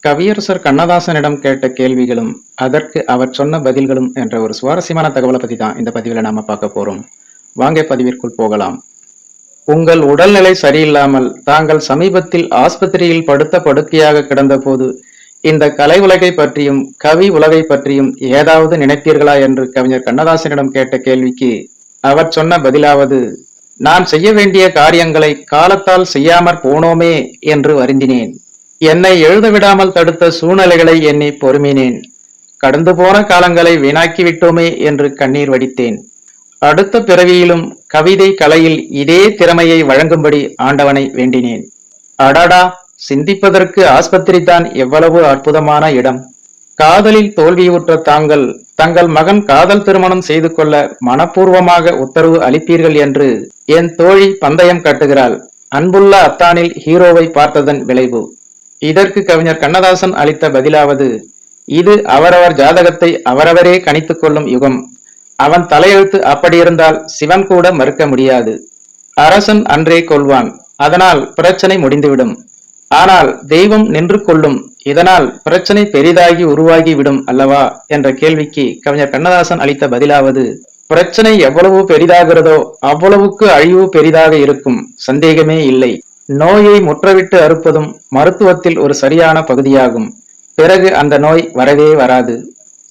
கவியரசர் கண்ணதாசனிடம் கேட்ட கேள்விகளும் அதற்கு அவர் சொன்ன பதில்களும் என்ற ஒரு சுவாரஸ்யமான தகவலை பத்தி தான் இந்த பதிவில் நாம பார்க்க போறோம். வாங்க பதிவிற்குள் போகலாம். உங்கள் உடல்நிலை சரியில்லாமல் தாங்கள் சமீபத்தில் ஆஸ்பத்திரியில் படுத்த படுக்கையாக கிடந்த போது இந்த கலை உலகை பற்றியும் கவி உலகை பற்றியும் ஏதாவது நினைத்தீர்களா என்று கவிஞர் கண்ணதாசனிடம் கேட்ட கேள்விக்கு அவர் சொன்ன பதிலாவது, நான் செய்ய வேண்டிய காரியங்களை காலத்தால் செய்யாமற் போனோமே என்று வருந்தினேன். என்னை எழுத விடாமல் தடுத்த சூழ்நிலைகளை எண்ணி பொறுமினேன். கடந்து போன காலங்களை வீணாக்கி விட்டோமே என்று கண்ணீர் வடித்தேன். அடுத்த பிறவியிலும் கவிதை கலையில் இதே திறமையை வழங்கும்படி ஆண்டவனை வேண்டினேன். அடாடா, சிந்திப்பதற்கு ஆஸ்பத்திரி தான் எவ்வளவு அற்புதமான இடம். காதலில் தோல்வியுற்ற தாங்கள் தங்கள் மகன் காதல் திருமணம் செய்து கொள்ள மனப்பூர்வமாக உத்தரவு அளிப்பீர்கள் என்று என் தோழி பந்தயம் கட்டுகிறாள். அன்புள்ள அத்தானில் ஹீரோவை பார்த்ததன் விளைவு. இதற்கு கவிஞர் கண்ணதாசன் அளித்த பதிலாவது, இது அவரவர் ஜாதகத்தை அவரவரே கணித்துக் கொள்ளும் யுகம். அவன் தலையெழுத்து அப்படியிருந்தால் சிவன் கூட மறுக்க முடியாது. அரசன் அன்றே கொள்வான், அதனால் பிரச்சனை முடிந்துவிடும். ஆனால் தெய்வம் நின்று கொள்ளும், இதனால் பிரச்சனை பெரிதாகி உருவாகி விடும் அல்லவா என்ற கேள்விக்கு கவிஞர் கண்ணதாசன் அளித்த பதிலாவது, பிரச்சனை எவ்வளவு பெரிதாகிறதோ அவ்வளவுக்கு அழிவு பெரிதாக இருக்கும், சந்தேகமே இல்லை. நோயை முற்றவிட்டு அறுப்பதும் மருத்துவத்தில் ஒரு சரியான பகுதியாகும். பிறகு அந்த நோய் வரவே வராது.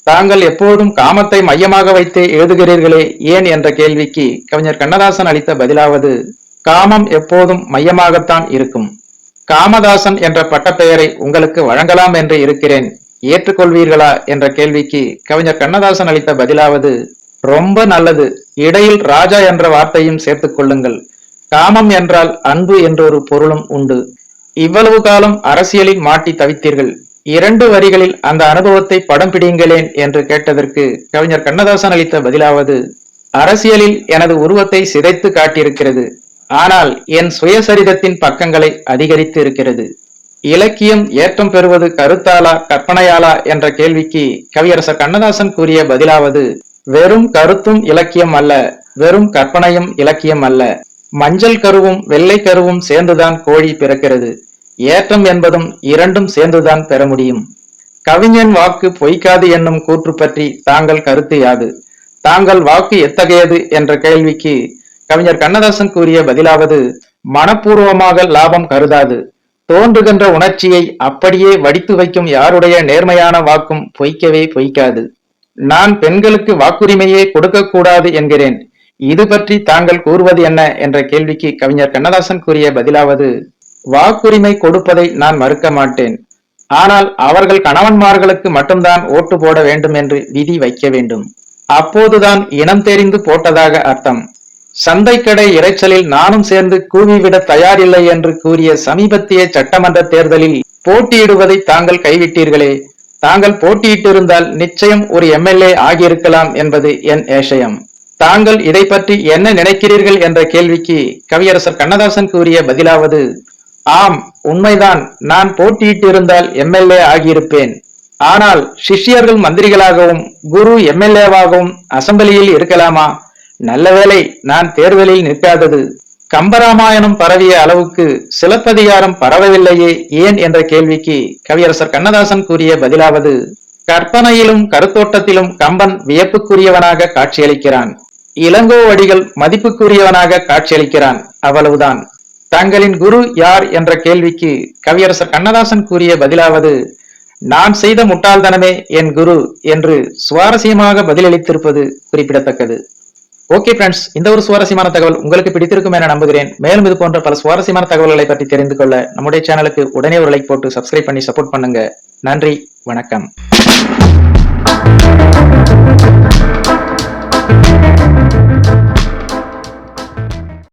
தாங்கள் எப்போதும் காமத்தை மையமாக வைத்தே எழுதுகிறீர்களே ஏன் என்ற கேள்விக்கு கவிஞர் கண்ணதாசன் அளித்த பதிலாவது, காமம் எப்போதும் மையமாகத்தான் இருக்கும். காமதாசன் என்ற பட்டப்பெயரை உங்களுக்கு வழங்கலாம் என்று இருக்கிறேன், ஏற்றுக்கொள்வீர்களா என்ற கேள்விக்கு கவிஞர் கண்ணதாசன் அளித்த பதிலாவது, ரொம்ப நல்லது, இடையில் ராஜா என்ற வார்த்தையும் சேர்த்துக் கொள்ளுங்கள். காமம் என்றால் அன்பு என்றொரு பொருளும் உண்டு. இவ்வளவு காலம் அரசியலில் மாட்டி தவித்தீர்கள், 2 வரிகளில் அந்த அனுபவத்தை படம் பிடியுங்களேன் என்று கேட்டதற்கு கவிஞர் கண்ணதாசன் அளித்த பதிலாவது, அரசியலில் எனது உருவத்தை சிதைத்து காட்டியிருக்கிறது, ஆனால் என் சுயசரிதத்தின் பக்கங்களை அதிகரித்து இருக்கிறது. இலக்கியம் ஏற்றம் பெறுவது கருத்தாலா கற்பனையாலா என்ற கேள்விக்கு கவியரசர் கண்ணதாசன் கூறிய பதிலாவது, வெறும் கருத்தும் இலக்கியம் அல்ல, வெறும் கற்பனையும் இலக்கியம் அல்ல. மஞ்சள் கருவும் வெள்ளை கருவும் சேர்ந்துதான் கோழி பிறக்கிறது. ஏற்றம் என்பதும் இரண்டும் சேர்ந்துதான் பெற முடியும். கவிஞன் வாக்கு பொய்க்காது என்னும் கூற்று பற்றி தாங்கள் கருத்து யாது? தாங்கள் வாக்கு எத்தகையது என்ற கேள்விக்கு கவிஞர் கண்ணதாசன் கூறிய பதிலாவது, மனப்பூர்வமாக லாபம் கருதாது. தோன்றுகின்ற உணர்ச்சியை அப்படியே வடித்து வைக்கும் யாருடைய நேர்மையான வாக்கும் பொய்க்கவே பொய்க்காது. நான் பெண்களுக்கு வாக்குரிமையே கொடுக்க கூடாது என்கிறேன், இது பற்றி தாங்கள் கூறுவது என்ன என்ற கேள்விக்கு கவிஞர் கண்ணதாசன் கூறிய பதிலாவது, வாக்குரிமை கொடுப்பதை நான் மறுக்க மாட்டேன். ஆனால் அவர்கள் கணவன்மார்களுக்கு மட்டும்தான் ஓட்டு போட வேண்டும் என்று விதி வைக்க வேண்டும். அப்போதுதான் இனம் தெரிந்து போட்டதாக அர்த்தம். சந்தைக்கடை இறைச்சலில் நானும் சேர்ந்து கூவிவிட தயாரில்லை என்று கூறிய சமீபத்திய சட்டமன்ற தேர்தலில் போட்டியிடுவதை தாங்கள் கைவிட்டீர்களே. தாங்கள் போட்டியிட்டிருந்தால் நிச்சயம் ஒரு எம்எல்ஏ ஆகியிருக்கலாம் என்பது என் ஏஷயம். தாங்கள் இதை பற்றி என்ன நினைக்கிறீர்கள் என்ற கேள்விக்கு கவியரசர் கண்ணதாசன் கூறிய பதிலாவது, ஆம், உண்மைதான், நான் போட்டியிட்டிருந்தால் எம்எல்ஏ ஆகியிருப்பேன். ஆனால் சிஷ்யர்கள் மந்திரிகளாகவும் குரு எம்எல்ஏவாகவும் அசம்பிளியில் இருக்கலாமா? நல்ல வேளை நான் தேர்தலில் நிற்காதது. கம்பராமாயணம் பரவிய அளவுக்கு சிலப்பதிகாரம் பரவவில்லையே ஏன் என்ற கேள்விக்கு கவியரசர் கண்ணதாசன் கூறிய பதிலாவது, கற்பனையிலும் கருத்தோட்டத்திலும் கம்பன் வியப்புக்குரியவனாக காட்சியளிக்கிறான், இளங்கோவடிகள் மதிப்புக்குரியவனாக காட்சியளிக்கிறான், அவ்வளவுதான். தங்களின் குரு யார் என்ற கேள்விக்கு கவியரசர் கண்ணதாசன் கூறிய பதிலாவது, நான் செய்த முட்டாள்தனமே என் குரு என்று சுவாரஸ்யமாக பதிலளித்திருப்பது குறிப்பிடத்தக்கது. ஓகே ஃப்ரெண்ட்ஸ், இந்த ஒரு சுவாரஸ்யமான தகவல் உங்களுக்கு பிடித்திருக்கும் என நம்புகிறேன். மேலும் இது போன்ற பல சுவாரஸ்யமான தகவல்களை பற்றி தெரிந்து கொள்ள நம்முடைய சேனலுக்கு உடனே ஒரு லைக் போட்டு சப்ஸ்கிரைப் பண்ணி சப்போர்ட் பண்ணுங்க. நன்றி, வணக்கம்.